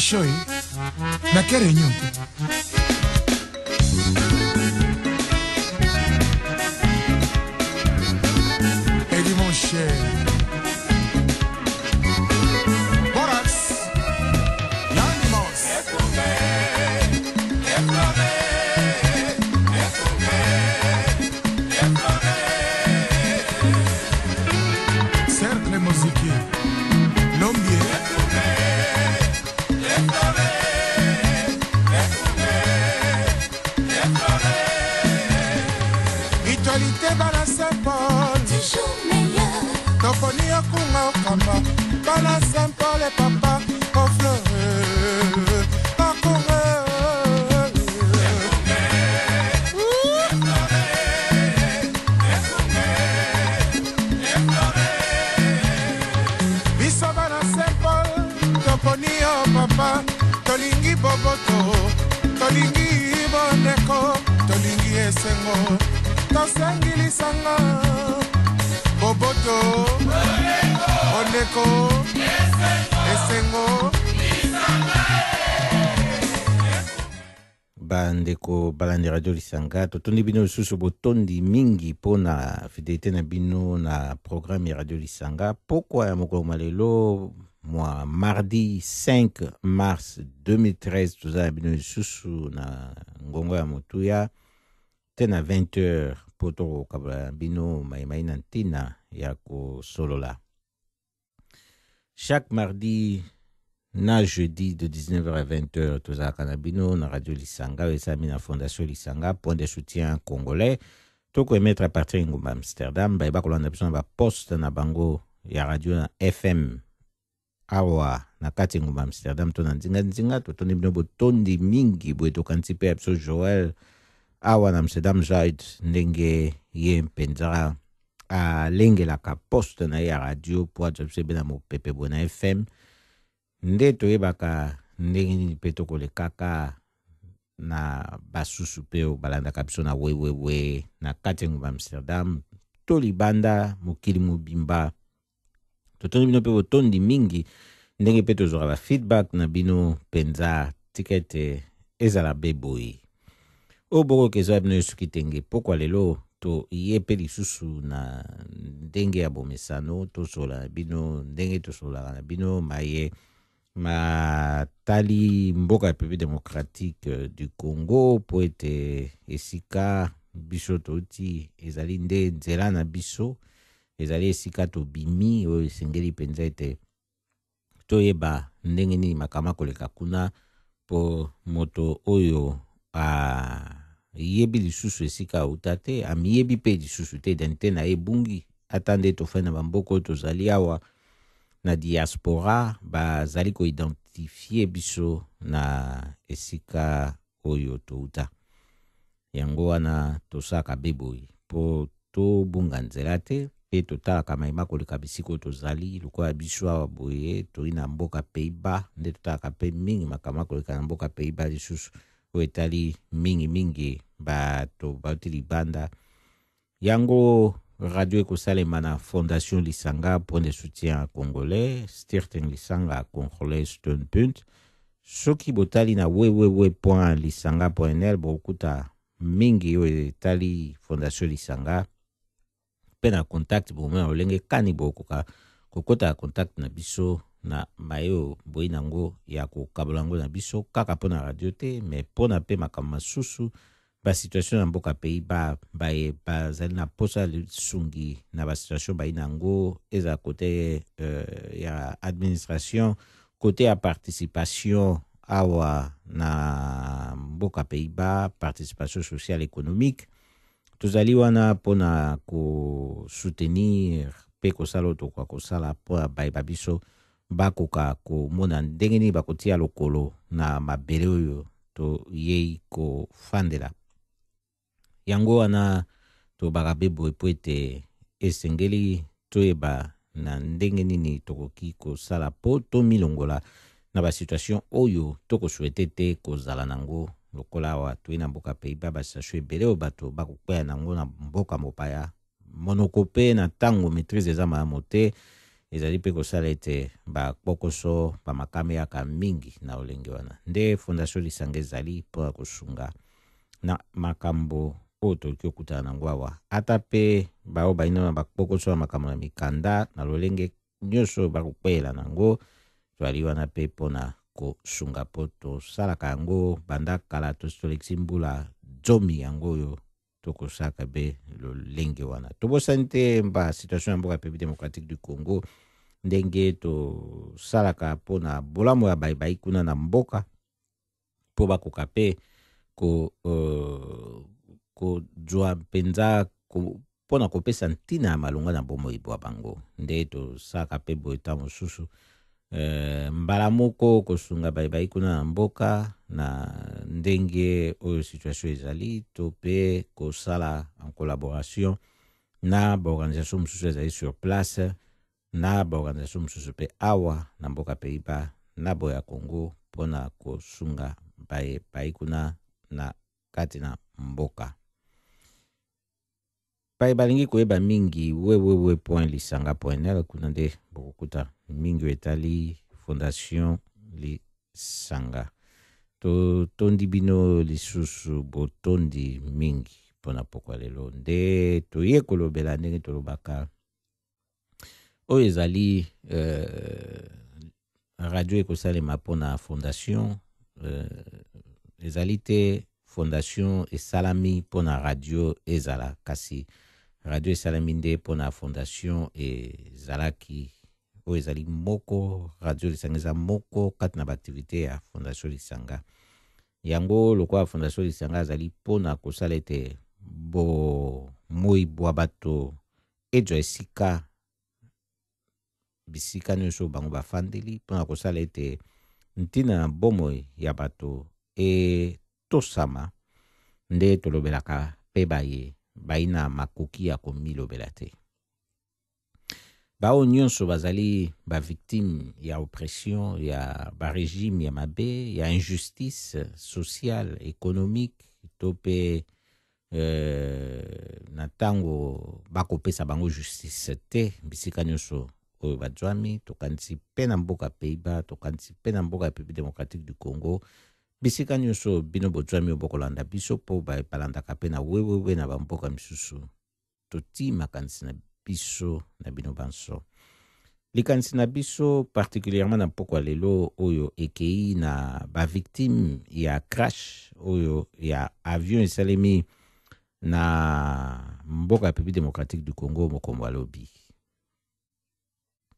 show na quelle réunion et dit mon cher Borax Yanimos cercle musique Lombier Itualité bala Saint-Paul toujours meilleur. Toponi akunga okamba bala Saint-Paul et papa au fleur akunga biso bala Saint-Paul toponi o papa tolingi boboto tolingi boneko tolingi esengo tosengilisanga boboto oneko esengo bandeko balandi radio lisanga totondi bino lisusu botondi mingi mpona fidelité na bino na programme ya radio lisanga pokwa ya mokolo malelo mwa mardi 5 mars 2013 toza na bino lisusu na ngongo ya motuya te na 20h po tokokabala bino maimai na ntina ya kosolola chaque mardi na jeudi de 19h à 20h tozalaka na bino na radio lisanga esami na fondation lisanga point de soutien congolais tokoemettre à partir ya ngumba Amsterdam bayeba kolanda biso na baposte na bango ya radio na FM awa na kati ya ngumba Amsterdam to na nzinga totondi bino botondi mingi boye tokanisi mpe ya biso Joel awa na Amsterdam Zuid ndenge ye mpenza alengelaka poste na ye ya radio po azwa biso ebe na mopepe boye na FM nde toyebaka ndenge nini mpe tokolekaka na basusu mpe balandaka biso na wewewe na kati ya ngumba Amsterdam to libanda mokili mobimba totondi bino mpe botondi mingi ndenge mpe tozwaka bafeedback na bino mpenza tikete ezala beboye oyo bokokezwa bino soki tenge pokwa lelo to ye mpe lisusu na ndenge ya bomesano tosola na bino ndenge tosolaka na bino maye matali mboka République démocratique du Congo po ete esika biso toti ezali nde nzela na biso ezali esika tobimi oyo esengeli mpenza ete toyeba ndenge nini makama koleka kuna po moto oyo yebi lisusu esika auta te amiyebi mpe lisusu te identité na ye bungi ata nde tofai na bamboka oyo tozali awa na diaspora bazali koidentifie biso na esika oyo touta yango wana tosaka beboyi po tobunga nzela te pe totalaka mayema koleka bisika oyo tozali lokola biso awa boye toi na mboka Pays-Bas nde totalaka mpe mingi makama koleka na mboka Pays-Bas lisusu oyo etali mingi bato bauti libanda yango radio ekosalema na fondation lisanga point de soutien congolais Stichting Lisanga Congolais Standpunt soki botali na www.lisanga.nl bokuta mingi oyo etali fondation lisanga pe na contact bomona olenge kani bokoka kokota contact na biso na mayo boyi nango ya kokabola yango na biso kaka mpona radio te me mpona mpe makambo masusu basituation na mboka Pays-Bas bazali na posa lisungi na basituation bayi nango eza kote ya administration kote ya participation awa na mboka Pays-Bas participation sociale économique tozali wana mpona kosoutenir mpe kosala oyo tokwa kosala mpo bayeba biso bakoka komona ndenge nini bakotia lokolo na mabele oyo toyei kofandela yango wana tobaka beboye po ete esengeli toyeba na ndenge nini tokoki kosala po tomilongola na basituation oyo tokosouete te kozala nango lokola awa toi na mboka Pays-Bas basituation ebele oyo bato bakokwea nango na mboka mopaya monoko mpe na ntango maîtrise eza malamu te ezali pe kosala ete bakokoso bamakame yaka mingi na olenge wana. Nde Fondation Lisanga ezali mpona kosunga na makambo oyo tokoki okutana nango awa. Ata pe bao baina na bakokoso ya makambo na mikanda na lolenge nyonso bakopela nango, toali wana pe mpona kosunga po tosalaka yango banda kala tolekisi mbula zomi yango oyo tokosaka be lolenge wana. Tobosani te mba situation ya mboka République démocratique du Congo ndenge tosalaka mpona bolamu ya bayibayi kuna na mboka po bakoka pe kozwa mpenza mpona kopesa ntina ya malonga na bomoi bwa bango. Nde tosalaka pe boye ta mosusu mbala moko kosunga bayibayi kuna na mboka na ndenge oyo situation ezali, to pe kosala en collaboration na baorganisation mosusu ezali sur place, na baorganisation mosusu pe awa na mboka Pays-Bas na boya Congo mpona kosunga bayibayi kuna na kati na mboka. Pai balingi koyeba mingi www.lisanga.nl kuna nde bokokuta mingi etali Fondation Lisanga. Tondi bino lisusu botondi mingi mpona pokwa lelo. Nde toye kolobela ndenge tolobaka oyo ezali radio ekosalema mpona fondation, ezali te fondation esalami mpona radio ezala, kasi radio esalami nde mpona fondation ezalaki oyo ezali moko. Radio Lisanga eza moko kati na baaktivité ya Fondation Lisanga. Yango lokola Fondation Lisanga ezali mpona kosala ete moi bwa bato ejo esika bisika nyonso bango bafandeli, mpona kosala ete ntina na bomoi ya bato tosama. Nde tolobelaka pe baina makoki ya komilobela te. Bao nyonso bazali ba victime ya oppression, ya ba régime ya mabe, ya injustice sociale, économique, to pe na tango bakopesa bango justice te bisika nyonso oyo bajwami. Tokanisi pe na mboka Pays-Bas, tokanisi pe na mboka République démocratique du Congo, bisika nyonso bino bojwami obokolanda biso po balandaka pe na wewewe na bamboka misusu. Toti makanisi na biso na bino banso. Likanisi na biso particulièrement na pokwa lelo oyo ekei na ba victime ya crash oyo ya avion esalemi na mboka République démocratique du Congo mokombo alobi.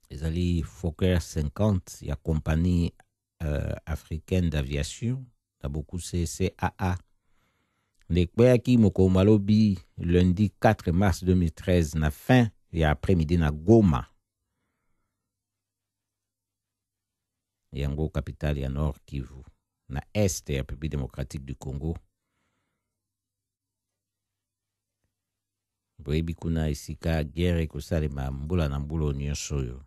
Ezali Fokker 50 ya compagnie africaine d'aviation na beaucoup CAA. Nekbeaki mokombo alobi lundi 4 mars 2013 na fin ya après-midi na Goma, yango capitale ya Nord Kivu na este ya République démocratique du Congo. Boyebi kuna esika guerre ekosalema mbula na mbula nyonso oyo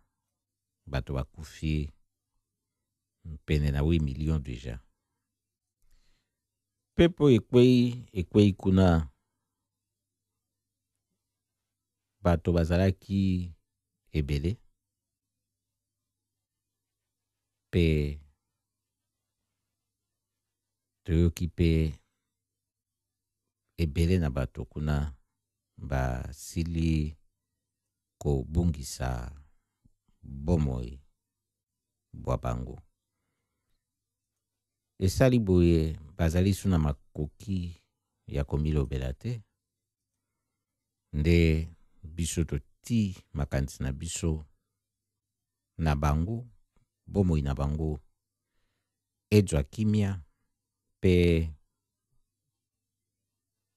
bato bakufi pene na 8 millions déjà. Pepo ekwei kuna bato bazalaki ebele pe toyoki pe ebele na bato kuna basili kobungisa bomoi bwa bango. Esali boye bazali suna makoki ya komilobela te. Nde biso toti makanisi na biso na bango, bomoi na bango ejwa kimia pe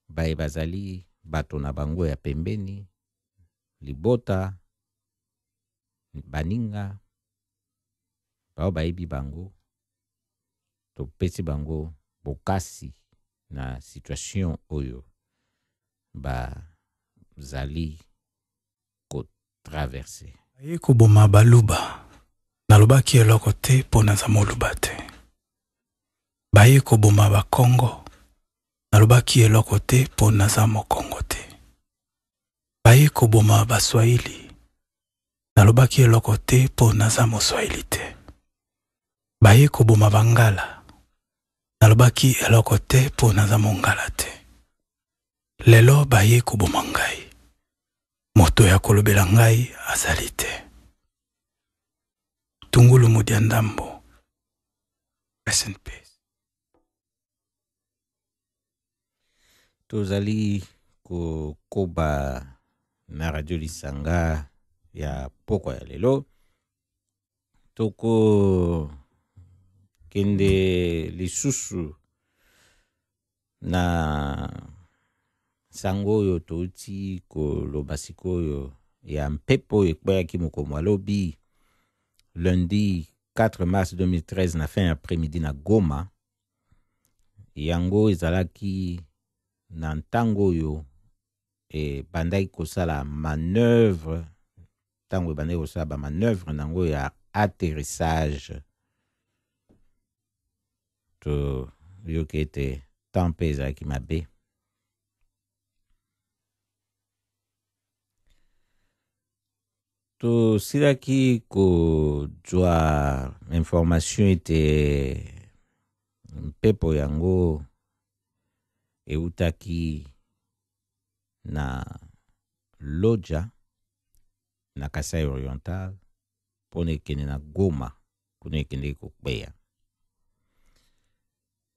bae bazali bato na bango ya pembeni, libota, baninga, bao baebi bango, topesi bango bokasi na situation oyo bazali ko traverser. Baye koboma baluba nalobaki eloko te mpo naza moluba te. Baye koboma bakongo nalobaki eloko te mpo naza mokongo te. Baye koboma baswahili nalobaki eloko te mpo naza moswahili te. Baye koboma bangala, nalobaki eloko te mpo naza mongala te. Lelo baye koboma ngai, moto ya kolobela ngai azali te. Tungulu Mudia Ndambo. Rest in peace. Tozali koba na radio Lisanga ya poko ya lelo. Toko kende lisusu na sango oyo touti koloba sikoyo ya mpepo ekbayaki mokomo alobi lundi 4 mars 2013 na fin après-midi na Goma. Yango ezalaki na ntango oyo bandaki kosala manœuvre, ntango bandaki kosala ba manœuvre nango ya atterrissage. To yoki ete tempe ezalaki mabe. To silaki kozwa information ete mpepo yango eutaki na Lodja na Kasai Oriental pona ekende na Goma kuna ekende kokbeya.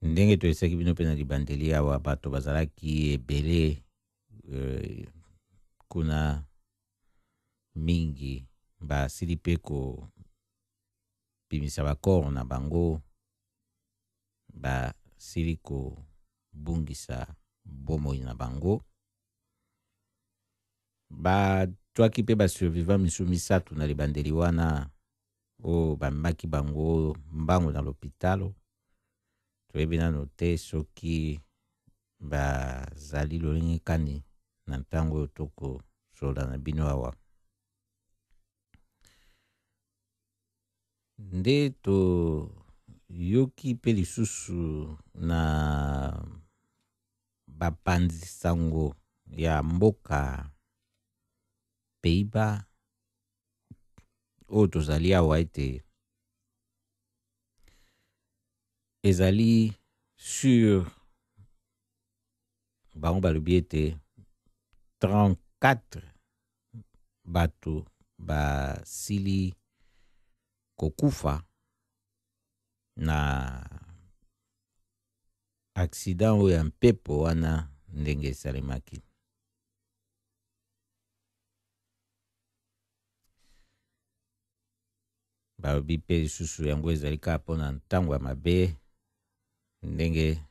Ndenge to esaki bino pe na libandeli awa bato bazalaki ebele kuna mingi basili pe ko bimisa bakoro na bango, basili ko bungisa bomoi na bango. Twaki pe basurvivant misu misatu na libandeli wana o bamaki bango mbango na l'hôpitalo. Toyebi nano te soki bazali lolenge kani na ntango toko sola na bino awa. Nde to yoki pe lisusu na bapanzi sango ya mboka Pays-Bas oyo tozali awa ete ezali sur bango balobi ete 34 bato basili kokufa na accident oyo ya mpepo wana ndenge esalemaki. Balobi pe lisusu yango ezali kaka mpona ntango ya mabe ndenge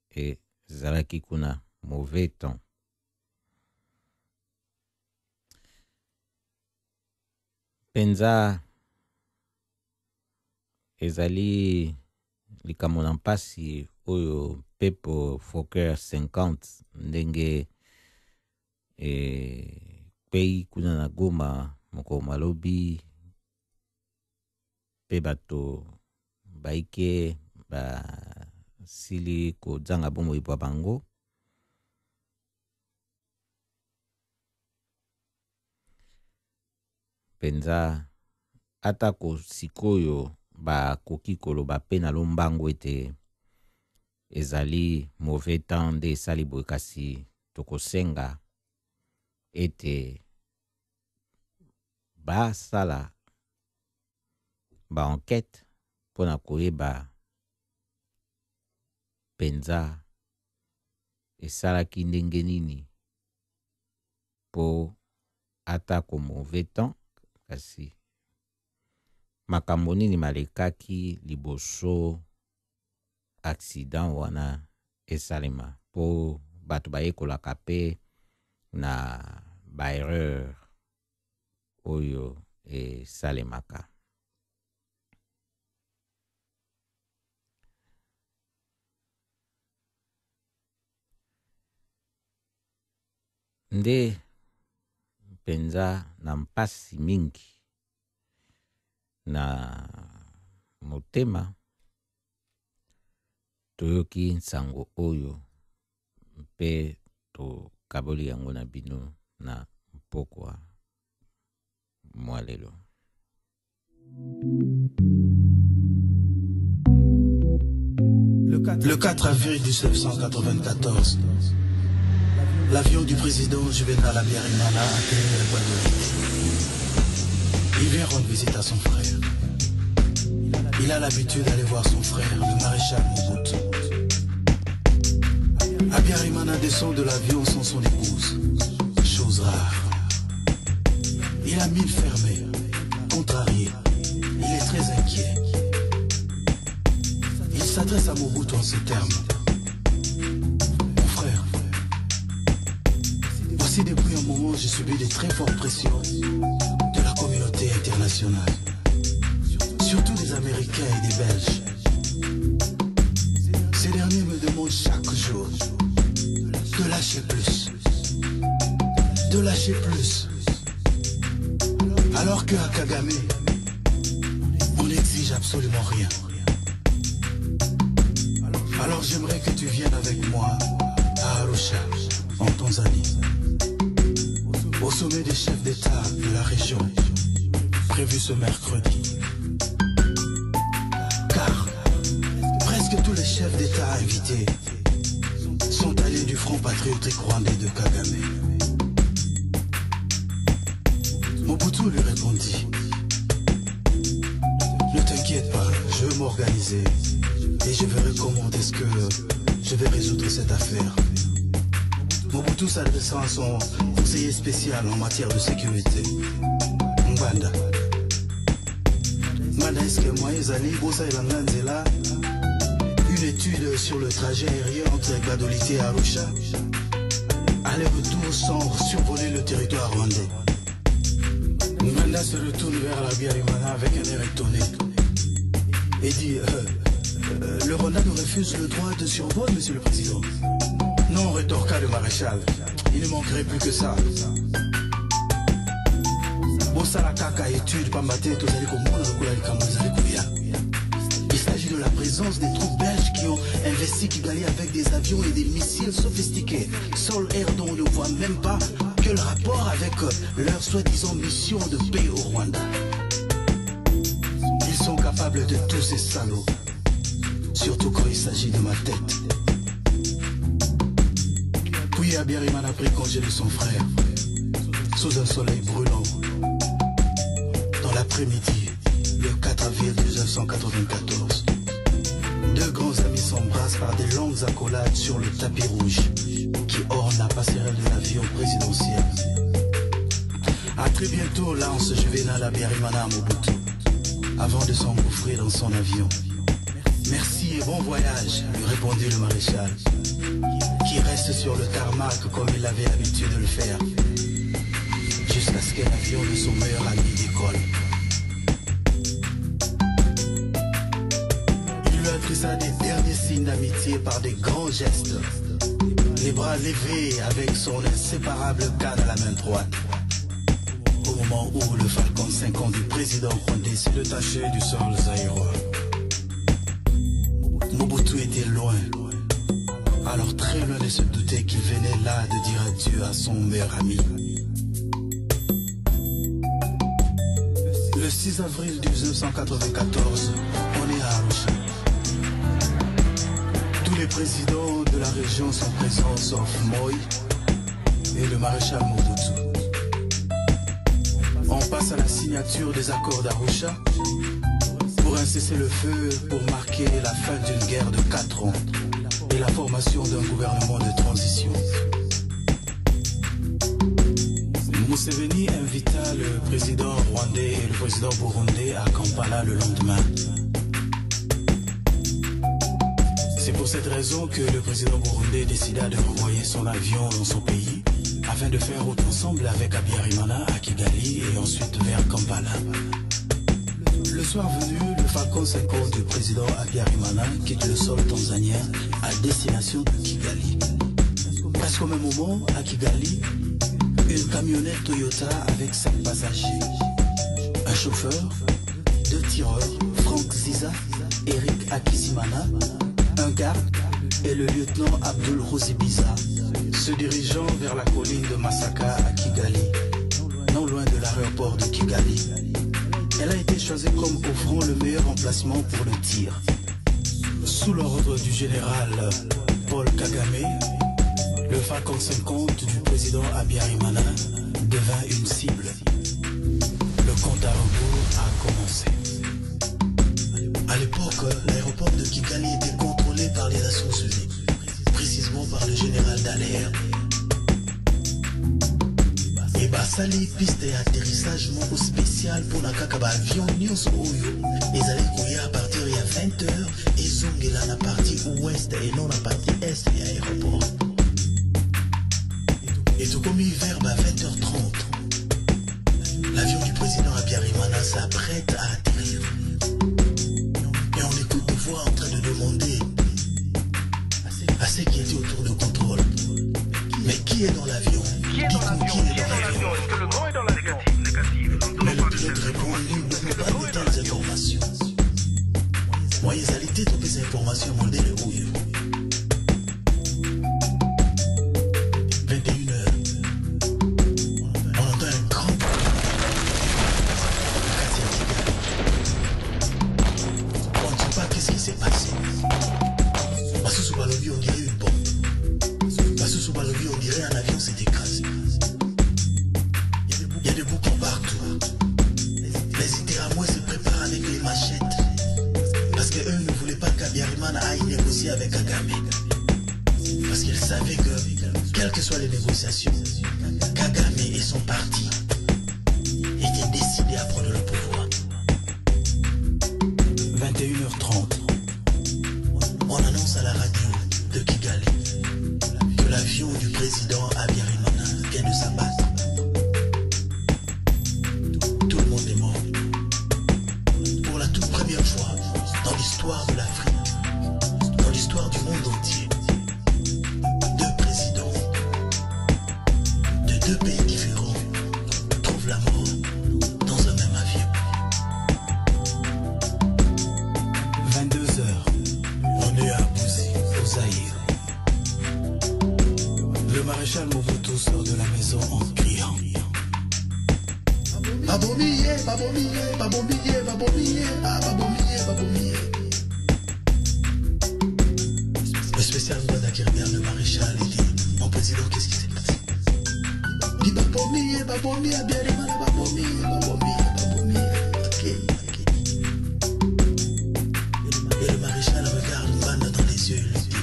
ezalaki kuna mauvais temps. Penza ezali likambo na mpasi oyo mpepo Fokker 50 ndenge pei kuna na Goma moko malobi pe bato baike basili kozanga bomoi bwa bango. Penza atako sikoyo bakoki koloba pe na lombango ete ezali mauvais temps nde esali boye, kasi tokosenga ete basala ba enquête mpona koyeba penza esalaki ndenge nini po atako mauvais temps, kasi makambo nini malekaki liboso accident wana esalema po bato bayekolaka pe na baerreur oyo esalemaka. Nde penza na mpasi mingi na motema toyoki nsango oyo mpe tokaboli yango na bino na mpokwa moi lelo. Le 4 avril 1994, l'avion du président Juvenal Habyarimana atterrit à Guadeloupe. Il vient rendre visite à son frère. Il a l'habitude d'aller voir son frère, le maréchal Mobutu. Habyarimana descend de l'avion sans son épouse, chose rare. Il a mine fermée, contrarié, il est très inquiet. Il s'adresse à Mobutu en ces termes. Mon frère, voici depuis un moment j'ai subi de très fortes pressions de la communauté internationale, surtout des Américains et des Belges. Ces derniers me demandent chaque jour de lâcher plus, de lâcher plus. Alors qu'à Kagame, on n'exige absolument rien. Alors j'aimerais que tu viennes avec moi à Arusha, en Tanzanie, au sommet des chefs d'État de la région, prévu ce mercredi. Car presque tous les chefs d'État invités sont allés du Front patriotique rwandais de Kagame. Mobutu lui répondit: ne t'inquiète pas, je vais m'organiser et je verrai comment est-ce que je vais résoudre cette affaire. Mobutu s'adressant à son conseiller spécial en matière de sécurité, Mbanda. Mbanda, est-ce que moi, Ezali, Bosa et Langanzela, une étude sur le trajet aérien entre Gbadolite et Arusha, aller-retour sans survoler le territoire rwandais. Mbanda se retourne vers l'Habyarimana avec un air étonné et dit le Rwanda nous refuse le droit de survol, monsieur le président. Non, rétorqua le maréchal, il ne manquerait plus que ça. Il s'agit de la présence des troupes belges qui ont investi Kigali avec des avions et des missiles sophistiqués, sol-air dont on ne voit même pas que le rapport avec leur soi-disant mission de paix au Rwanda. Ils sont capables de tous ces salauds, surtout quand il s'agit de ma tête. Puis Habyarimana a pris congé de son frère, sous un soleil brûlant. Dans l'après-midi, le 4 avril 1994, deux grands amis s'embrassent par des longues accolades sur le tapis rouge qui orne la passerelle de l'avion présidentiel. A très bientôt, lance Juvenal Habyarimana à Mobutu, avant de s'engouffrer dans son avion. Merci et bon voyage, lui répondit le maréchal, qui reste sur le tarmac comme il avait l'habitude de le faire, jusqu'à ce que l'avion de son meilleur ami décolle. Il lui adressa des derniers signes d'amitié par des grands gestes, les bras levés avec son inséparable canne à la main droite. Au moment où le Falcon 50 du président rwandais s'est détaché du sol zaïrois. Mobutu était loin, alors très loin de se douter qu'il venait là de dire adieu à son meilleur ami. Le 6 avril 1994, on est à Arusha. Tous les présidents de la région sont présents sauf Moi et le maréchal Mobutu. On passe à la signature des accords d'Arusha pour un cessez-le-feu pour marquer la fin d'une guerre de 4 ans et la formation d'un gouvernement de transition. Museveni invita le président rwandais et le président burundais à Kampala le lendemain. C'est pour cette raison que le président burundais décida de renvoyer son avion dans son pays afin de faire route ensemble avec Habyarimana à Kigali et ensuite vers Kampala. Le soir venu, le Falcon 50 du président Habyarimana quitte le sol tanzanien à destination de Kigali. Presque au même moment, à Kigali, une camionnette Toyota avec 5 passagers, un chauffeur, 2 tireurs, Frank Ziza, Eric Akisimana, un garde et le lieutenant Abdul Rosibiza, se dirigeant vers la colline de Masaka à Kigali, non loin de là l'aéroport de Kigali. Elle a été choisie comme offrant le meilleur emplacement pour le tir. Sous l'ordre du général Paul Kagame, le Falcon 50 du président Habyarimana devint une cible. Le compte à rebours a commencé. À l'époque, l'aéroport de Kigali était contrôlé par les Nations Unies, précisément par le général Dallaire. Et basali piste d'atterrissage moko spécial pour nakaka ba avion nyonso oyo ezali koya à partir ya 20h et zongela na partie ouest et non la partie est de l'aéroport. Et tout comme vers 20h30, l'avion du président Habyarimana s'apprête à atterrir. Et on écoute des voix en train de demander à ceux qui étaient autour de contrôle: mais qui est dans l'avion? Qui est dans l'avion? Est-ce que le grand est dans l'avion? Négative. Mais le pilote répond: nous n'avons pas de telles informations. Moi, ils allaient toutes ces informations mon délai houilleux. 21h. On entend un grand on ne sait pas qu'est-ce qui s'est passé. Parce que sous Balobi, on dirait une bombe. Parce que sous Balobi, on dirait un avion s'est écrasé. Il y a des boucans partout. Les Iteramouais se préparent avec les machettes. Parce qu'eux ne voulaient pas qu'Habyarimana aille négocier avec Kagame. Parce qu'ils savaient que, quelles que soient les négociations, Kagame et son parti étaient décidés à prendre le pouvoir. 21h30, on annonce à la radio de Kigali que l'avion du président Habyarimana vient de s'abattre. Tout le monde est mort. Pour la toute première fois dans l'histoire de l'Afrique, dans l'histoire du monde entier, deux présidents de deux pays différents trouvent la mort dans un même avion. 22h, on est à Bouzi, au Zaïre. Le maréchal Mobutu sort de la maison en criant: Babomie, babomie, babomie, babomie, ah babomie, babomie. Le spécial Mbada qui regarde le maréchal et dit: mon président, qu'est-ce qui s'est passé? Il dit: babomie, babomie, Habyarimana, babomie, babomie, babomie. Ok. Et le maréchal regarde Mbada dans les yeux et lui dit: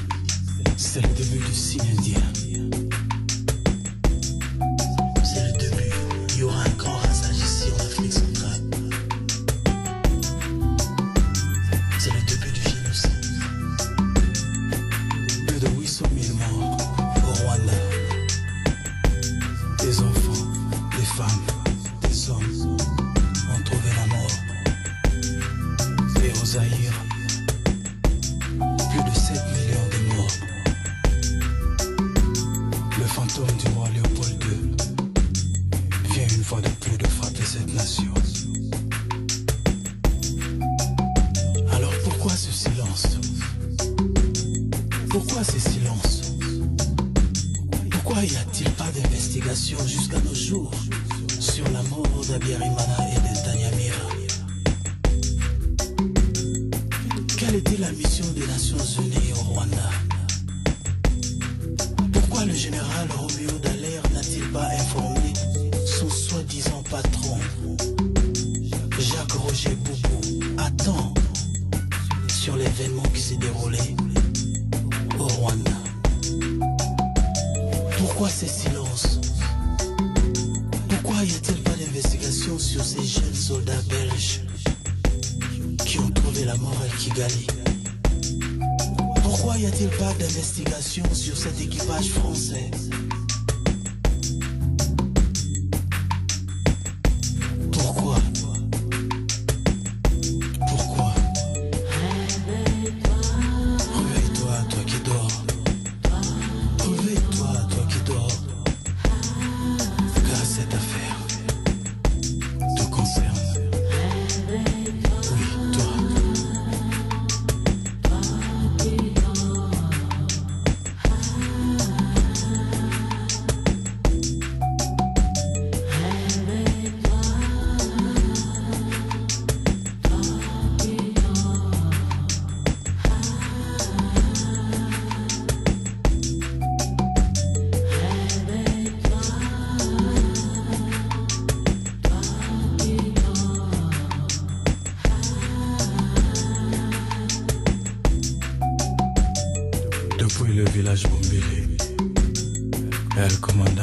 c'est le début du signe indien. C'est le début. Il y aura un grand rasage ici en Afrique centrale. C'est le début du génocide. Plus de 800 000 morts au Rwanda. Des enfants, des femmes, des hommes ont trouvé la mort. Et au Zaïre, plus de 7 millions de morts. Le fantôme du roi Léopold II vient une fois de plus de frapper cette nation. Alors pourquoi ce silence? Pourquoi ce silence? Pourquoi y a-t-il pas d'investigation jusqu'à nos jours sur la mort d'Habyarimana et de Tanyamira? Quelle était la mission des Nations Unies au Rwanda? Pourquoi le général Roméo Dallaire n'a-t-il pas informé son soi-disant patron, Jacques Roger Boubou, à temps sur l'événement qui s'est déroulé au Rwanda? Pourquoi ces silences? Pourquoi y a-t-il pas d'investigation sur ces jeunes soldats belges qui ont trouvé la mort à Kigali? Pourquoi y a-t-il pas d'investigation sur cet équipage français? Pourquoi? Pourquoi? Réveille-toi, toi qui dors. Réveille-toi, toi qui dors. Car cette affaire te concerne. Oui, toi.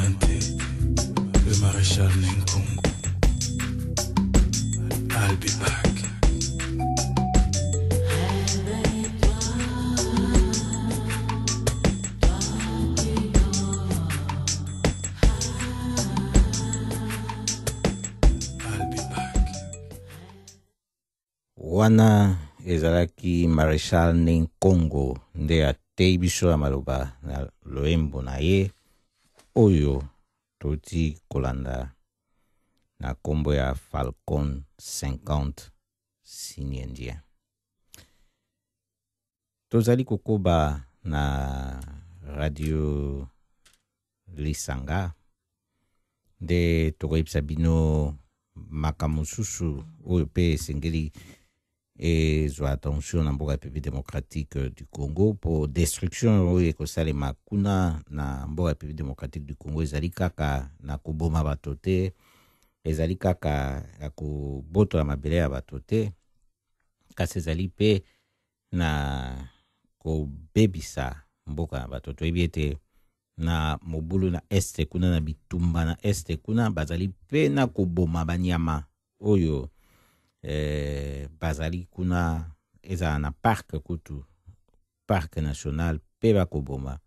Lointé, le maréchal Nkungu. I'll be back. Wana ezalaki maréchal Nkungu nde atei biso ya maloba na loembo na ye oyo toti kolanda na kombo ya Falcon 50 signe indien. Tozali kokoba na radio Lisanga nde tokoyebisa bino makambo mosusu oyo mpe esengeli ezwa attention na mboka République démocratique du Congo po destruction oyo ekosalema kuna na mboka République démocratique du Congo ezali kaka na koboma bato te, ezali kaka ya kobotola mabele ya bato te, kasi ezali mpe na kobebisa mboka na bato. Toyebi ete na mobulu na este kuna na bitumba na este kuna bazali mpe na koboma banyama oyo bazali kuna ezala na parc kutu, parc national mpe bakoboma.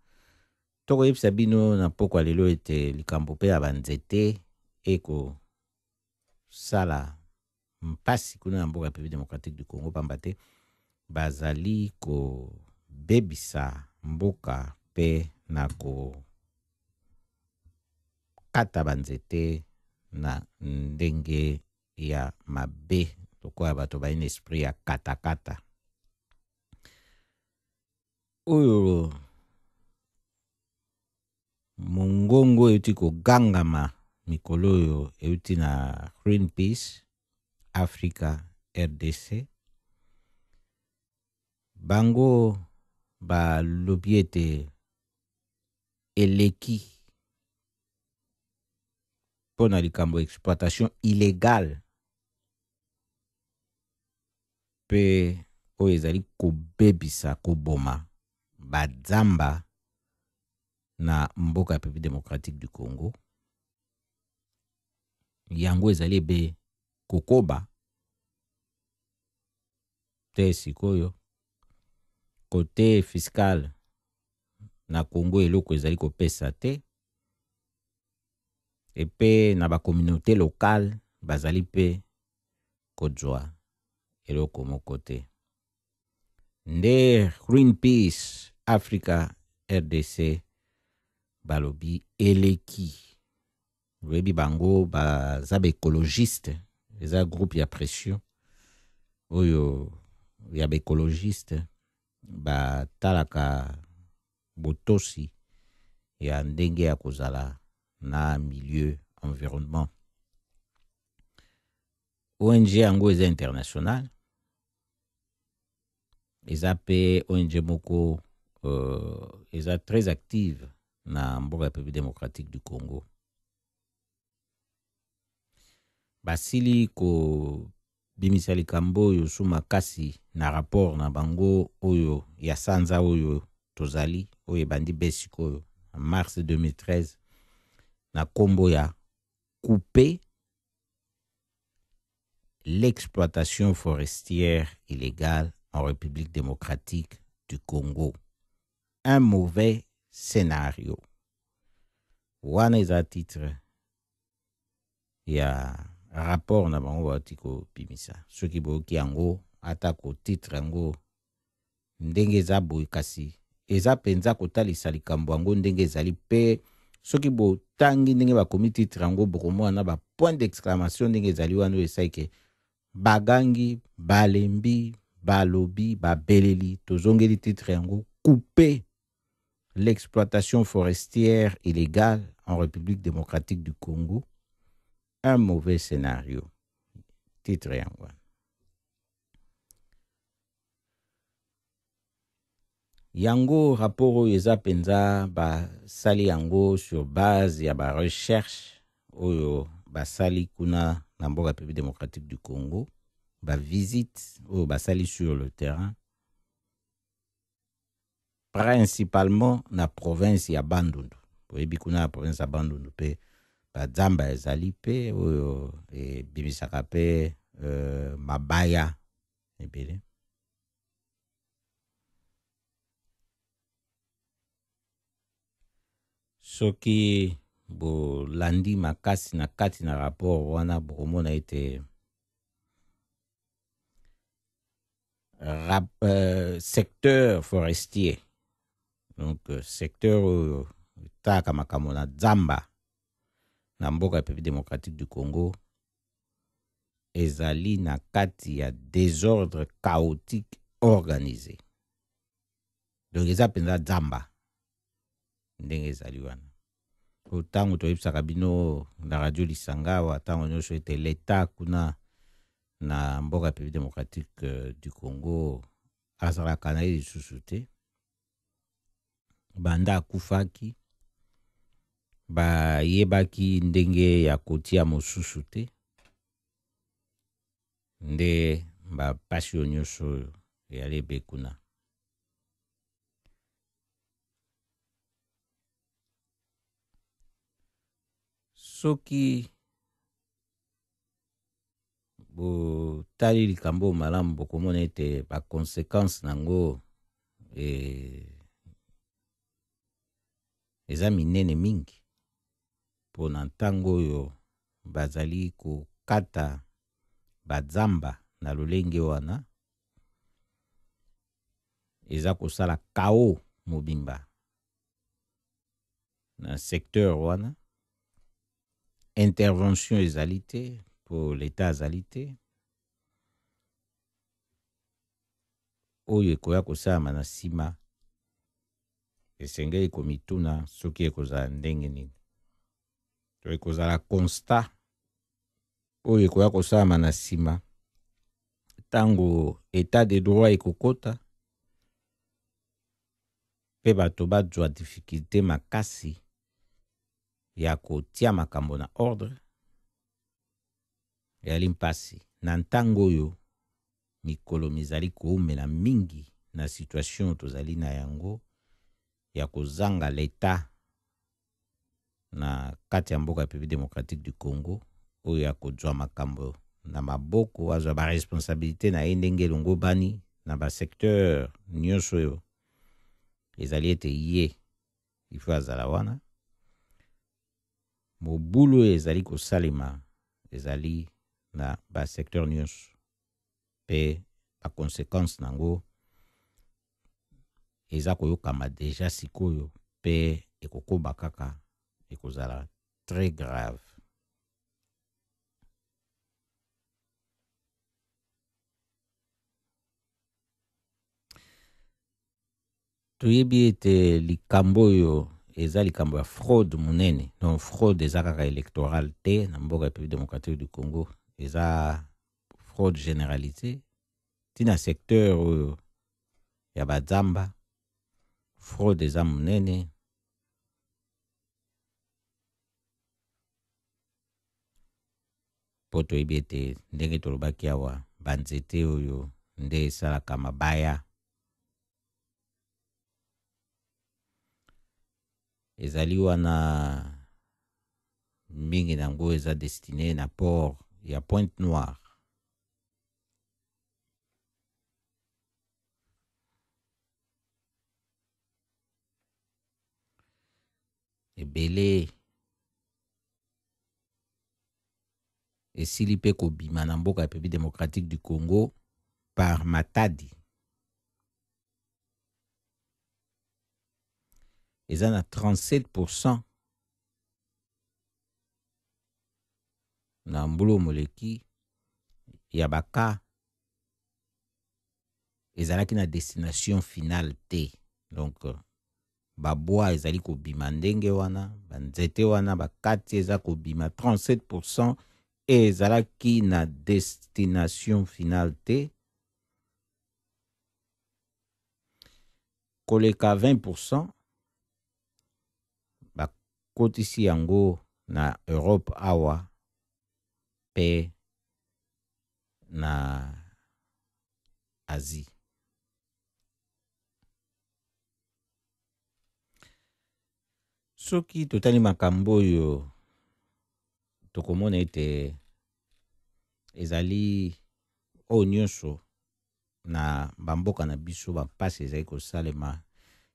Tokoyebisa bino na pokwa lelo ete likambo mpe ya banzete ekosala mpasi kuna na mboka République démocratique du Congo, pamba te bazali kobebisa mboka mpe na kokata banzete na ndenge ya mabe lokola bato baina esprit ya katakata oyo mongongo euti kogangama mikolo oyo euti na Greenpeace Africa RDC. Bango balobi ete eleki pona likambo exploitation illégale pe oyo ezali kobebisa koboma badzamba na mboka République démocratique du Congo. Yango ezali ebe kokoba te sikoyo kote fiscal na Congo eloko ezali kopesa te, epe na ba communauté locale bazali pe kozwa eloko moko te. Nde Greenpeace Africa RDC balobi eleki. Webi bango baza ba écologiste, eza groupe ya pression oyo ya ba écologiste batalaka botosi ya ndenge ya kozala na milieu environnement. ONG yango eza international, eza pe ONG moko eza très active na mboka République démocratique du Congo. Basili ko bimisa likambo oyo su makasi na rapport na bango oyo ya sanza oyo tozali oyo ebandi besiko oyo en mars 2013 na kombo ya couper l'exploitation forestière illégale en République démocratique du Congo. Un mauvais scénario. Wana eza titre ya rapport na bango batiko bimisa. Soki boki yango atako titre yango ndenge eza boy kasi eza penza kotalisa likambo yango ndenge ezali pe soki botangi ndenge bakomi titre yango bokomona na ba point d'exclamation ndenge ezali wana esaike bagangi balembi balobi babeleli tozongeli titre yango couper l'exploitation forestière illégale en République démocratique du Congo. Un mauvais scénario. Titre yango. Yango rapport eza penza ba sali yango sur base ya ba recherche oyo ba sali kuna na mboka République démocratique du Congo, ba visite oyo ba sali sur le terrain, principalement na province ya Bandundu. poyebi kuna na province ya Bandundu mpe bazamba ezali mpe oyo ebimisaka mpe mabaya ebele. Soki bolandi makasi na kati na rapport wana bokomona ete secteur forestier, donc secteur oyo etaka makambo na zamba na mboka ya République démocratique du Congo ezali na kati ya désordre chaotique organisé. Donc eza penza zamba ndenge ezali wana. Otango toyebisaka bino na radio Lisanga wa tango nyonso ete l'État kuna na mboka ya République démocratique du Congo azalaka na ye lisusu te. Banda akufaki bayebaki ndenge ya kotia mosusu te nde bapasi oyo nyonso oyo eyali ebe kuna. Soki botali likambo malamu bokomona ete baconséquence nango eza minene mingi mpona ntango oyo bazali kokata bazamba na lolenge wana eza kosala kao mobimba na secteur wana. Intervention ezali te pour l'État azali te oyo ekoya kosalama na nsima esengeli komituna soki ekozala ndenge nini to ekozala constat oyo ekoya kosalama na nsima ntango état de droit ekokota mpe bato bazwa difficulté makasi ya kotia makambo na ordre eyali mpasi na ntango oyo mikolo mizali koumela mingi na situation tozali na yango ya kozanga l'État na kati ya mboka ya République démocratique du Congo oyo ya kozwa makambo na maboko azwa baresponsabilité na ye ndenge elongo bani na basecteur nyonso oyo ezali ete ye ifo azala wana. Mobulu oyo ezali kosalema ezali na basecteur nyonso mpe baconséquence nango eza koyokama deja sikoyo mpe ekokoba kaka ekozala très grave. Toyebi ete likambo oyo eza likambo ya fraude monene. Donc fraude eza kaka électorale te na mboka ya République démocratique du Congo, eza fraude généralisée tina secteur oyo ya bazamba. Fraude eza monene po toyebi ete ndenge tolobaki awa banzete oyo nde esalaka mabaya ezali wana mingi nango eza destiné na port ya Pointe Noire. Ebele esili pe kobima na mboka ya République démocratique du Congo par Matadi. Eza na 37% na mbulu moleki ya baka ezalaki na destination finale te. Donc babwa ezali kobima ndenge wana, banzete wana bakati eza kobima 37% ezalaki na destination finale te. Koleka 20% bakotisi yango na Europe awa pe na Asie. soki totali makambo oyo tokomona ete ezali oyo nyonso na bamboka na biso bampasi ezali kosalema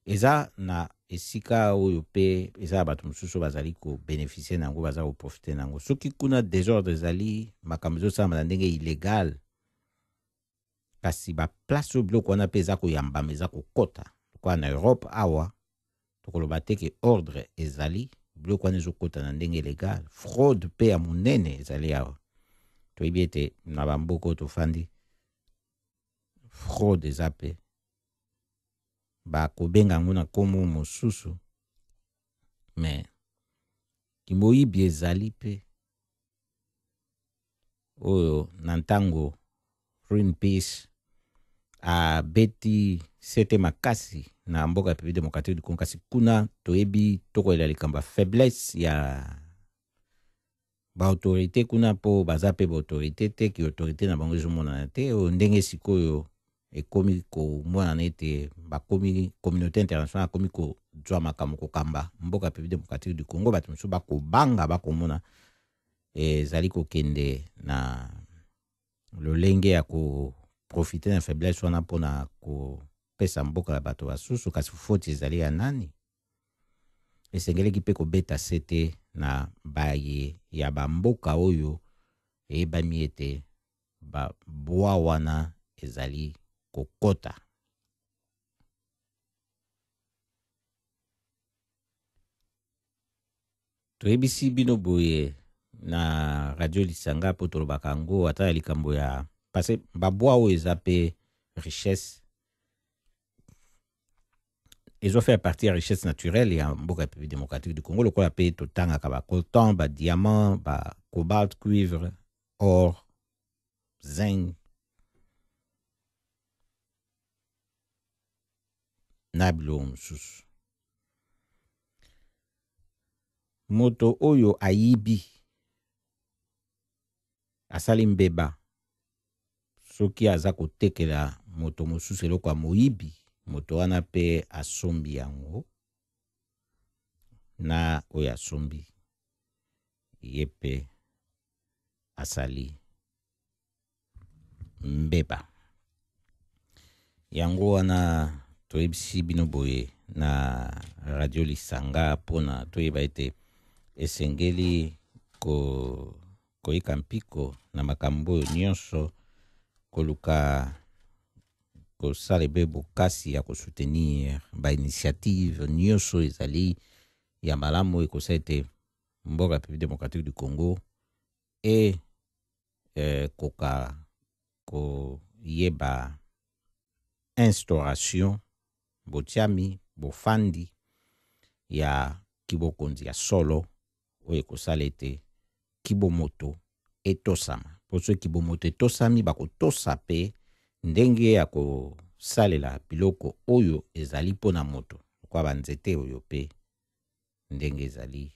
eza na esika oyo pe eza bato mosusu bazali kobeneficie nango baza koprofite nango soki kuna désordre ezali makambo ezosalama na ndenge illégal kasi baplace oyo biloko wana mpe eza koyambama eza kokota kwa na Europe awa tokoloba te ke ordre ezali biloko wana ezokota na ndenge illégal fraude mpe ya monene ezali awa toyebi ete na bamboka oyo tofandi fraude eza mpe bakobenga yango na nkombo mosusu me kimoyibi ezali mpe oyo na ntango Greenpeace abeti sete makasi na mboka ya République démocratique du Congo kasi kuna toyebi tokolela likambo ya faiblesse ya baautorité kuna mpo baza mpe baautorité te ki autorité na bango ezomonana te oyo ndenge sikoyo ekomi komonana ete bakomi communauté internationale akomi kozwa makambo kokamba mboka ya République démocratique du Congo bato mosusu bakobanga bakomona ezali kokende na lolenge ya koprofite na faiblesse wana mpona kopesa mboka ya bato basusu kasi foti ezali ya nani esengeleki mpe kobeta sete na baye ya bamboka oyo eyebami ete babwa wana ezali kokota toyebisi bino boye na radio Lisanga po tolobaka yango ata ya likambo ya parce babwa oyo eza mpe richesse ezofaire partie ya richesse naturelle ya mboka ya République démocratique du Congo lokola mpe totangaka bacoltan badiamant bacobalt cuivre or zinc na biloko mosusu moto oyo ayibi asali mbeba soki aza kotekela moto mosusu eloko ya moyibi moto wana mpe asombi yango na oyo asombi ye mpe asali mbeba yango wana toyebisi bino boye na radio Lisanga mpona toyeba ete esengeli koyika mpiko na makambo oyo nyonso koluka kosala ebe bokasi ya kosoutenir bainitiative nyonso ezali ya malamu ekosa ete mboka ya République démocratique du Congo koka koyeba instauration botiami bofandi ya kibokonzi ya solo oyo ekosala ete kibomoto etosama po so kibomoto etosami bakotosa mpe ndenge ya kosalela biloko oyo ezali mpona moto kwa banzete oyo mpe ndenge ezali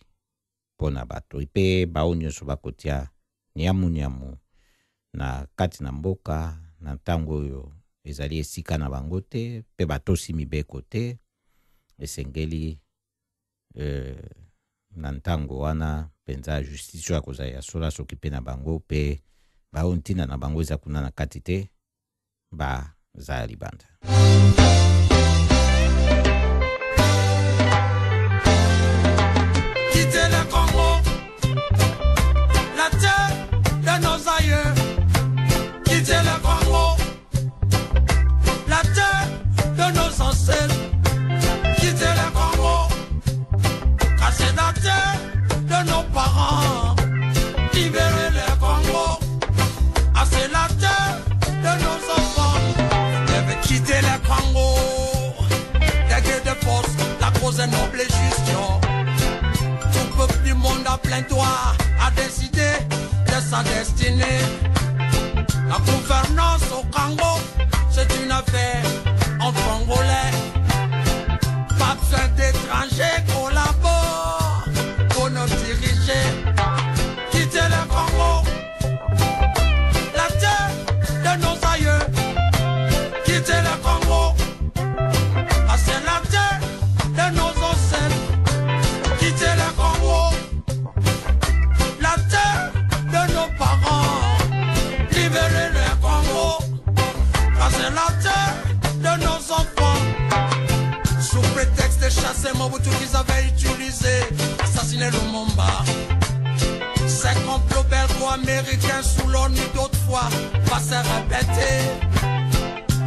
mpona bato mpe bao nyonso bakotia nyamu na kati na mboka na ntango oyo ezali esika na bango te mpe batosi mibeko te esengeli na ntango wana mpenza justice ya kozala ya sola soki mpe na bango mpe bao ntina na bango eza kuna na kati te baza libanda. Quitter le Congo, la terre de nos aïeux. Quitter le Congo, la terre de nos ancêtres. Quitter le Congo, car c'est la terre de nos parents. Libérer le Congo, ah c'est la terre de nos enfants. Devait quitter le Congo, la guerre de force, la cause est noble et juste. Tout peuple du monde a plein droit à décider de sa destinée. La gouvernance au Congo, c'est une affaire en congolais. Pas besoin d'étrangers collaborent pour nous diriger. Quitter le Congo, la terre de nos aïeux. Quitter le Congo, ah, c'est la terre de nos ancêtres. Quitter c'est Mobutu qu'ils avaient utilisé, assassiner Lumumba. Ces complots belgo-américains sous l'ONU d'autrefois va se répéter.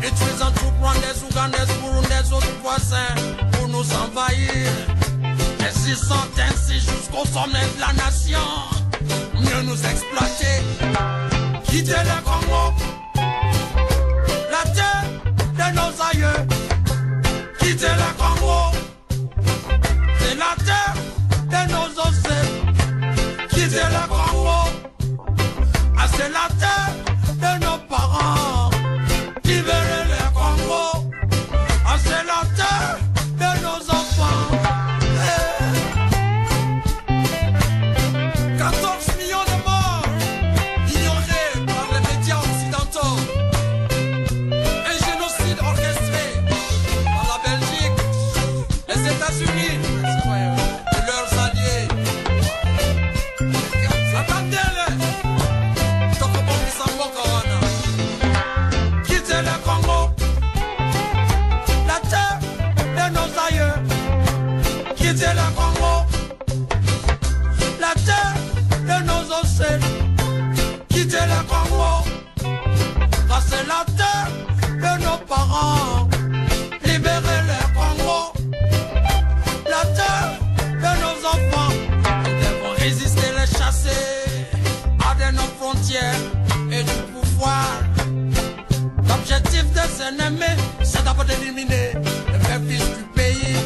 Utilisant tout prendre des Ougandais, Burundais, autres voisins pour nous envahir. Et ils sont ainsi jusqu'au sommet de la nation, mieux nous exploiter. Quitter le Congo, la terre de nos aïeux. Quitter le Congo, c'est la terre de nos ancêtres. Quitter le Congo, ah, c'est la terre de nos parents. Libérer le Congo, ah, c'est la terre de nos enfants. 14 millions de morts ignorés par les médias occidentaux. Un génocide orchestré par la Belgique, les États-Unis et leurs alliés. Attendez-les. Tokobomi Samboka wana. Quittez le Congo, la terre de nos aïeux. Quittez le Congo, la terre de nos ancêtres. Quittez le Congo, car c'est la terre de nos parents. Libérez le Congo, la terre de nos enfants. Nous devons résister, les chasser hors de nos frontières et du pouvoir. L'objectif de ces ennemis, c'est d'abord d'éliminer le peuple du pays.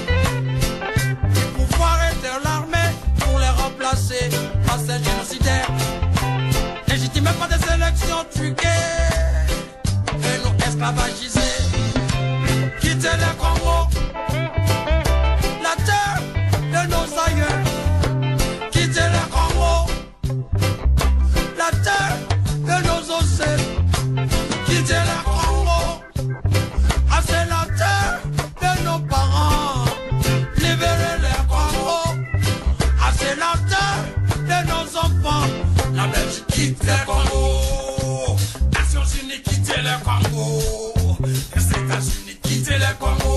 Du pouvoir et de l'armée pour les remplacer par ces génocidaires. Légitimez pas des élections truquées et nous esclavagiser. Quitter le Congo, la terre de nos aïeux. Quitter le Congo, la terre de nos ancêtres. Quitter le Congo, ah, c'est la terre de nos parents. Libérer le Congo, ah, c'est la terre de nos enfants. La Belgique quitte le Congo, Nations Unies quitte le Congo, les États-Unis quitte le Congo,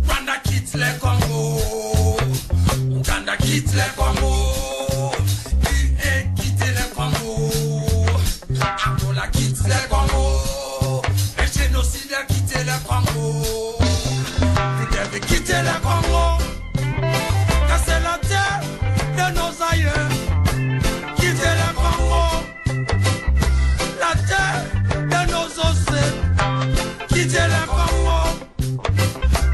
Rwanda quitte le Congo, Ouganda quitte le Congo, UE quitte le Congo, Angola quitte le Congo, les génocidaires quitte le Congo. Vous devez quitter le Congo, car c'est la terre de nos aïeux. Quitter le Congo, la terre de nos ancêtres. Quitter le Congo,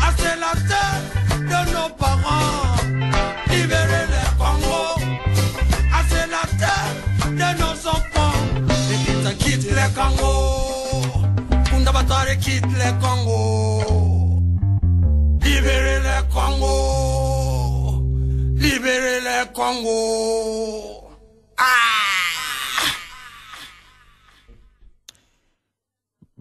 ah, c'est la terre de nos parents. Libérer le Congo, ah, c'est la terre de nos enfants. Et quitte le Congo, Kundabatare quitte le Congo. Libérer le Congo, libérer le Congo.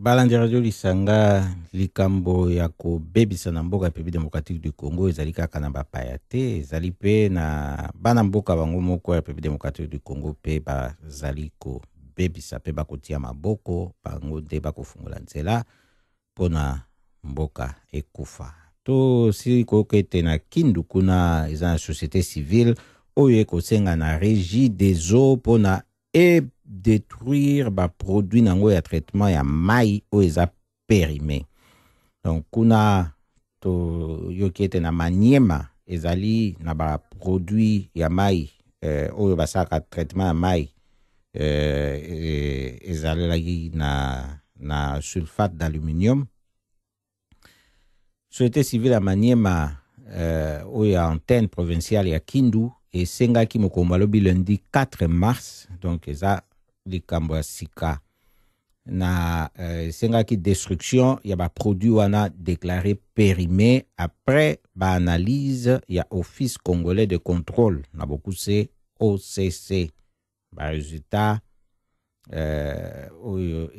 balandi radio lisanga likambo ya kobebisa na mboka ya République démocratique du Congo ezali kaka na bapaya te, ezali pe na bana mboka bango moko ya République démocratique du Congo pe bazali kobebisa pe bakotia maboko bango nde bakofungola nzela mpona mboka ekufa. To si kokete na Kindu kuna eza na société civile oyo ekosenga na régie des eaux mpona détruire ba produit nango ya traitement ya mai o eza périmé. Donc kuna to yokiete na Maniema ezali na ba produit ya mai oyo basaka traitement ya mai ezali na sulfate d'aluminium. Société civile ya Maniema oyo ya antenne provinciale ya Kindu esengaki mokombo alobi lundi 4 mars, donc eza likambo ya sika na esengaki destruction ya ba produit wana déclaré périmé après ba analyse ya Office congolais de contrôle na bokuse OCC. Ba résultat oyo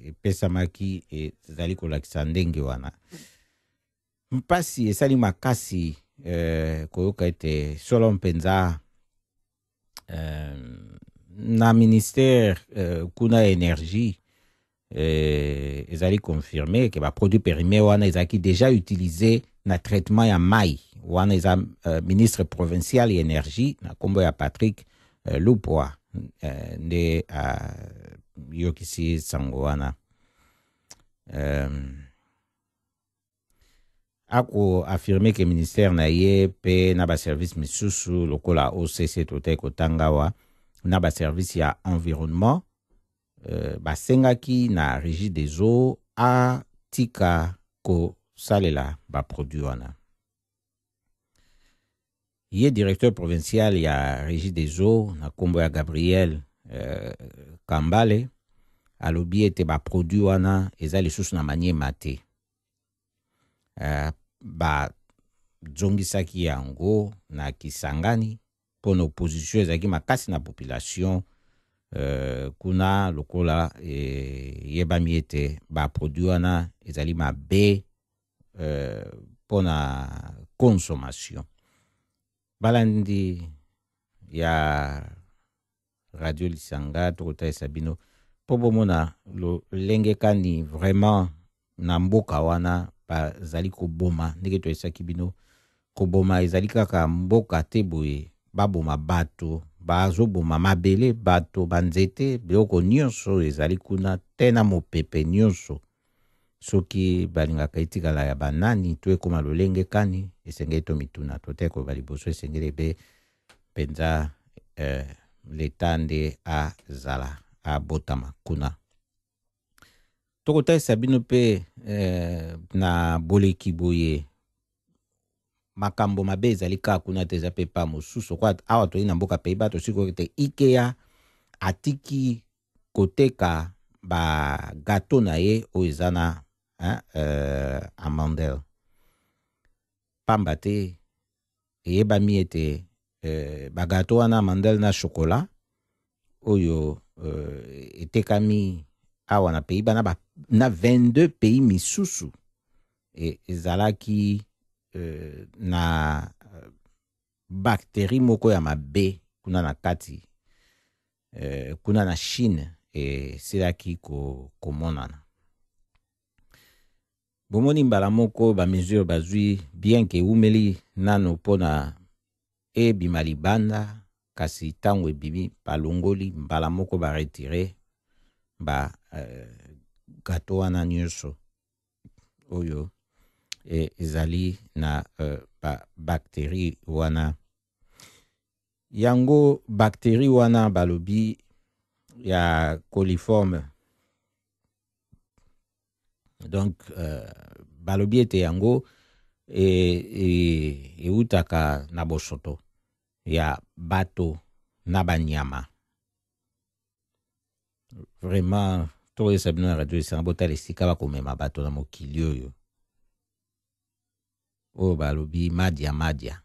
epesamaki ezali kolakisa ndenge wana mpasi esali makasi koyoka ete solo mpenza na ministère kuna énergie ezali confirmé que ba produit périmé wana ezaki déjà utilisé na traitement ya mai wana eza ministre provincial ya énergie na kombo ya Patrick Lupwa nde yokisi sango wana ako affirme que ministère na ye pe na ba service misusu lokola OCC tote kotangawa na ba service ya environnement basengaki na régie des eaux a tika ko salela ba produit wana. Ye directeur provincial ya régie des eaux na kombo ya Gabriel Kambale alobi ete ba produit wana eza lisusu na maniema te. Ba zongisaki yango na Kisangani pono opposition ezaki makasi na population kuna lokola yebami ete ba produit wana ezali mabe pona consommation. Balandi ya Radio Lisanga tokota esabino po bomona lo lengekani vraiment na mboka wana bazali koboma ndenge toyesaki bino koboma ezali kaka mboka te boye baboma bato bazoboma mabele bato banzete biloko nyonso ezali kuna tena mopepe nyonso soki balingaka etikala ya banani to ekoma lolengekani esengeli to mituna toteko baliboso esengeli be penza leta nde azala abotama kuna. Tokota bino pe na boleki boye makambo mabe ezali kaka kuna te eza pe pa mosusu kwa awa toyi na mboka Pays-Bas tosiko te IKEA atiki koteka ba gato na ye oyo eza na amandel pamba te eyebami ete ba gato wana amandel na chocolat oyo etekami awa na Pays-Bas na 22 pays misusu ezalaki na bactérie moko ya mabe kuna na kati kuna na Chine silaki komonana. Bomoni mbala moko ba mesure bazwi bien ke umeli nano pona ebima libanda kasi tango ebibi balongoli mbala moko ba retire ba gato wana nyonso oyo ezali na bactérie wana yango bactérie wana balobi ya coliforme donc balobi ete yango eutaka na bosoto ya bato na banyama. Vraiment to esabino na radio esanga botala esika bakomema bato na mokili oyo oyo balobi madia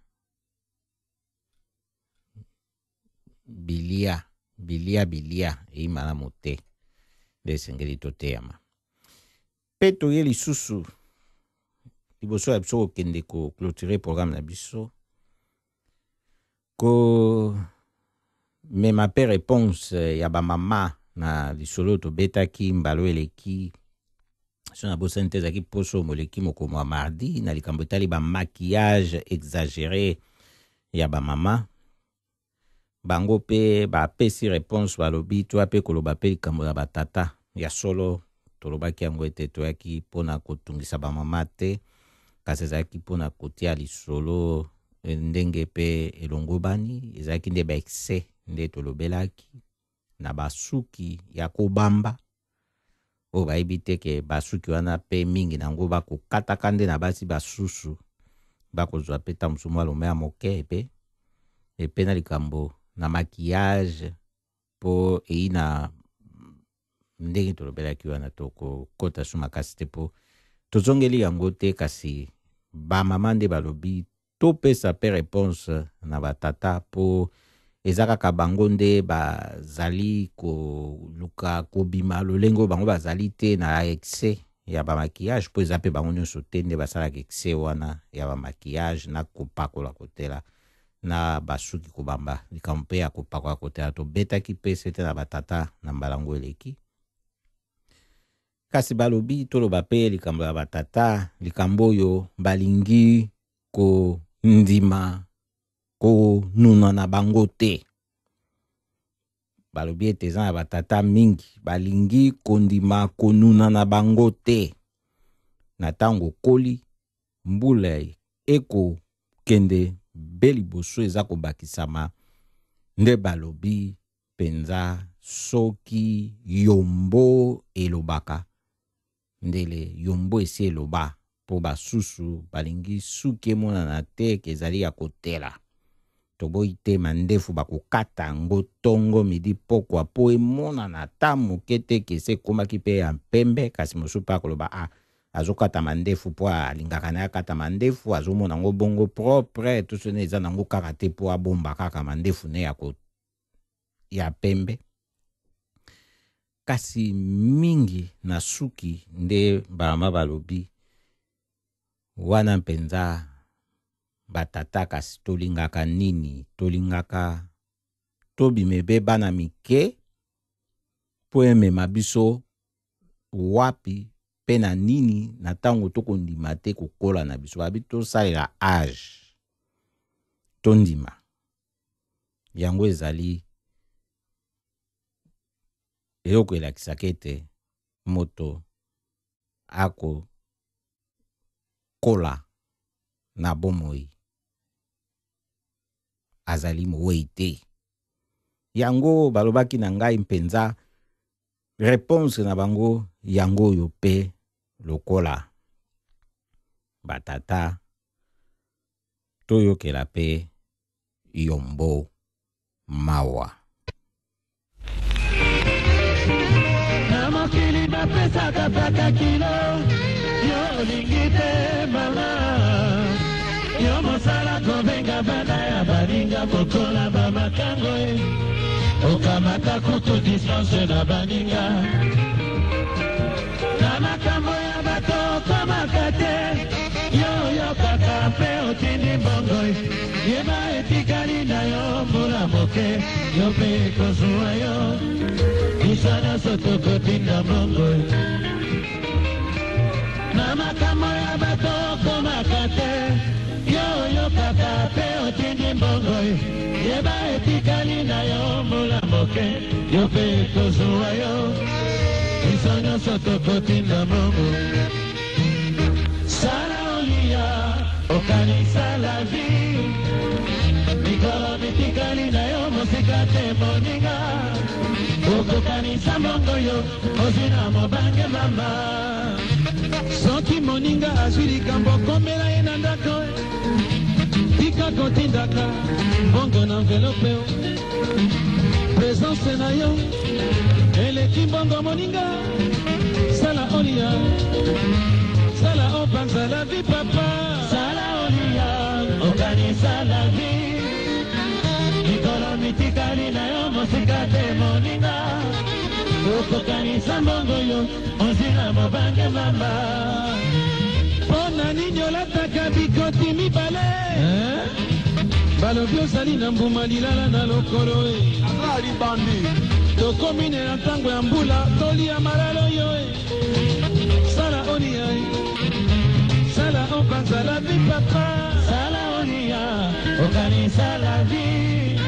bilia eimana mote nde esengeli toteyama pe toye lisusu liboso ya biso kokende clôturer programme na biso ko mema pe réponse ya bamama na lisolo tobetaki mbalo eleki so na bosani te ezalaki poso moleki mokomo ya mardi na likambo etali maquillage exagéré ya bamama bango pe bapesi réponse balobi toya pe koloba pe likambo ya batata ya solo tolobaki yango ete toyaki mpona kotungisa bamama te kasi ezalaki mpona kotia lisolo ndenge pe elongobani ezalaki nde baexcès nde tolobelaki na basuki ya kobamba oyo bayebi te ke basuki wana pe mingi nango bakokataka nde na basi basusu bakozwa pe ta mosusu mwa lome ya moke epe na likambo na maquillage po eyi na ndenge tolobelaki wana tokota su makasi te po tozongeli yango te kasi bamama nde balobi topesa pe réponse na batata po eza kaka bango nde bazali koluka kobima lolenge oyo bango bazali te na excès ya bamaquillage po eza pe bango nyonso te nde basalaka excès wana ya bamaquillage na kopakola kotela na basuki kobamba likambo mpe ya kopakola kotela tobetaki pe sete na batata na mbalango eleki kasi balobi toloba pe likambo ya batata likambo oyo balingi ko ndima ko nuna na bango te. Balobi ete eza na batata mingi balingi kondima konuna na bango te. Na tango koli mbula eko kende beli boso eza kobakisama nde balobi penza soki yombo elobaka ndele yombo esi eloba po basusu balingi suki emonana te kezali ya kotela. Toboyi te mandefu bakokata yango tongo midi pokwa po emonana ta moke te kese ekomaki mpe ya mpembe kasi mosusu mpe akoloba azokata mandefu po alingaka na akata mandefu azomona yango bongo propre tosone eza nango kaka te po abomba kaka mandefu ne ya pembe. Kasi mingi na suki nde bama balobi wana mpenza batata kasi tolingaka nini, tolingaka tobimebe bana mike po emema biso wapi pe na nini na tango tokondima te kokola na biso babi tosalela age tondima yango ezali eloko elakisaka ete moto ako kola na bomoi azali mowei te. Yango balobaki na ngai mpenza réponse na bango yango oyo pe lokola batata toyokela pe yombo mawa. Na mokili bapesaka paka kilo yo lingite mama yo mosala kobenga bana ya baninga kokola bamakango okamata kutu distance na baninga na makambo ya bato komaka te yo kaka mpe otindi mbongo yeba etikali na yo mbula moke yo mpe kozuwa yo isana soto kotinda mbongo na makambo ya bato komaka te yo kaka mpe otindi mbongo yeba etikali na yo mbula moke yo mpe kozuwa yo isana soto kotinda mbongo sala olia okanisa la vie mikolo mitikali na yo mosika te moninga okokanisa mbongo yo ozina mobange mama soki moninga azwi likambo komela ye na ndako tika kotindaka mbongo na envelope presence na yo eleki mbongo moninga sala olia sala opanza la vie papa sala olia okanisa la vie mikolo mitikali na yo mosika te moninga okokanisa mbongo yo ozina mobange mama mpona nini olataka bikoti mibale balobi ozali na mbuma lilala na lokolo azali bandi tokomi na ntango ya mbula tolia malalo yo sala olia sala opanza la vie papa sala olia okanisa la vie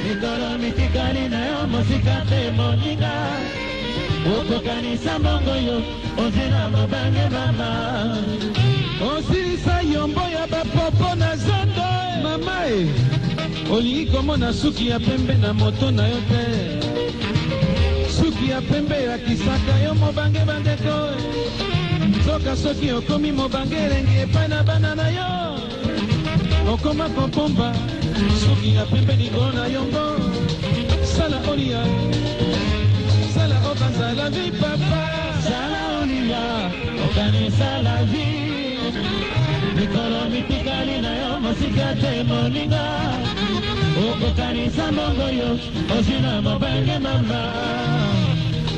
mikolo mitikali na yo mosika te moninga okokanisa mbongo yo ozina mobange mama osilisa yombo ya bapopo na zondo mama olingi komona suki ya pembe na moto na yo te suki ya pembe elakisaka yo mobange bandeko soka soki okomi mobange elengi epai na bana na yo okoma kopomba suki ya pembe likolo na yongo sala olia sala okanisa la vie papa sala olia okanisa la vie mikolo mitikali na yo mosika te moninga okokanisa mbongo yo ozina mobange mama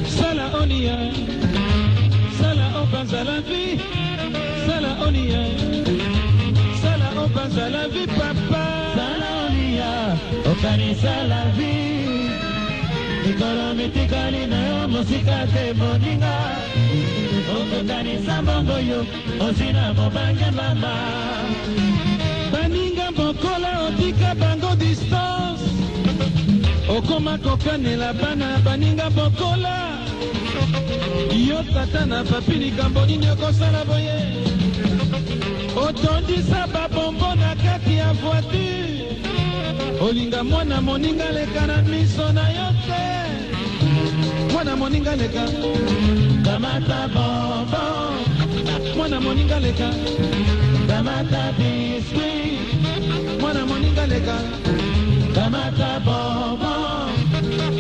sala olia sala okanisa la vie sala olia sala okanisa la vie papa sala olia okanisa la vie mikolo mitikali na yo mosika te moninga okokanisa mbongo yo ozina mobange mama baninga bokola otika bango distance okoma kokanela bana baninga bokola yo tata na papi likambo nini okosala boye otondisa babombo na kati ya voiture olinga mwana moninga leka na miso na yo te mwana moninga leka kamata bombo mwana moninga leka kamata biscuit mwana moninga leka kamata bombo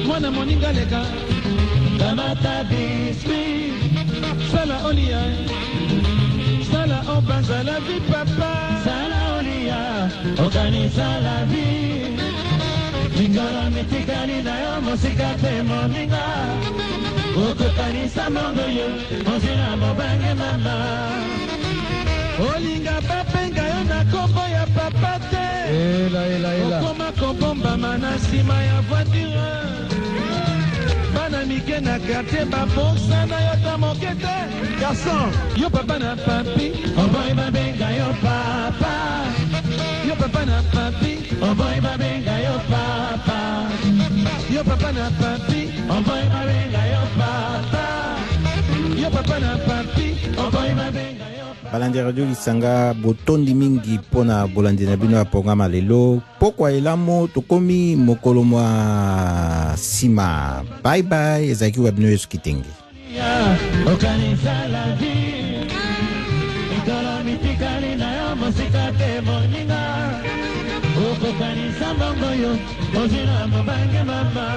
mwana moninga leka kamata biscuit sala olia sala obanza la vie papa sala olia okanisa la vie mikolo mitikali na yo mosika te moninga okokanisa mbongo yo ozina mobange mama olinga bapenga yo na kombo ya papa te okoma kobombama na nsima ya voiture bana mike na quartier babosa na yo ta moke te garçon yo papa na papi oboy babenga yo papa yo papa na papi oboy babenga yo papa yo papa na papi oboy babenga yo papa yo papa na papi oboy babenga yo balandi radio lisanga botondi mingi pona bolandi na bino ya programa lelo pokwa elamo tokomi mokolo mwa sima bye bye ezaki wa bino yesu kitenge okanisa la vie mikolo mitikali na yo mosika te moninga okokanisa mbongo yo ozina mobange mama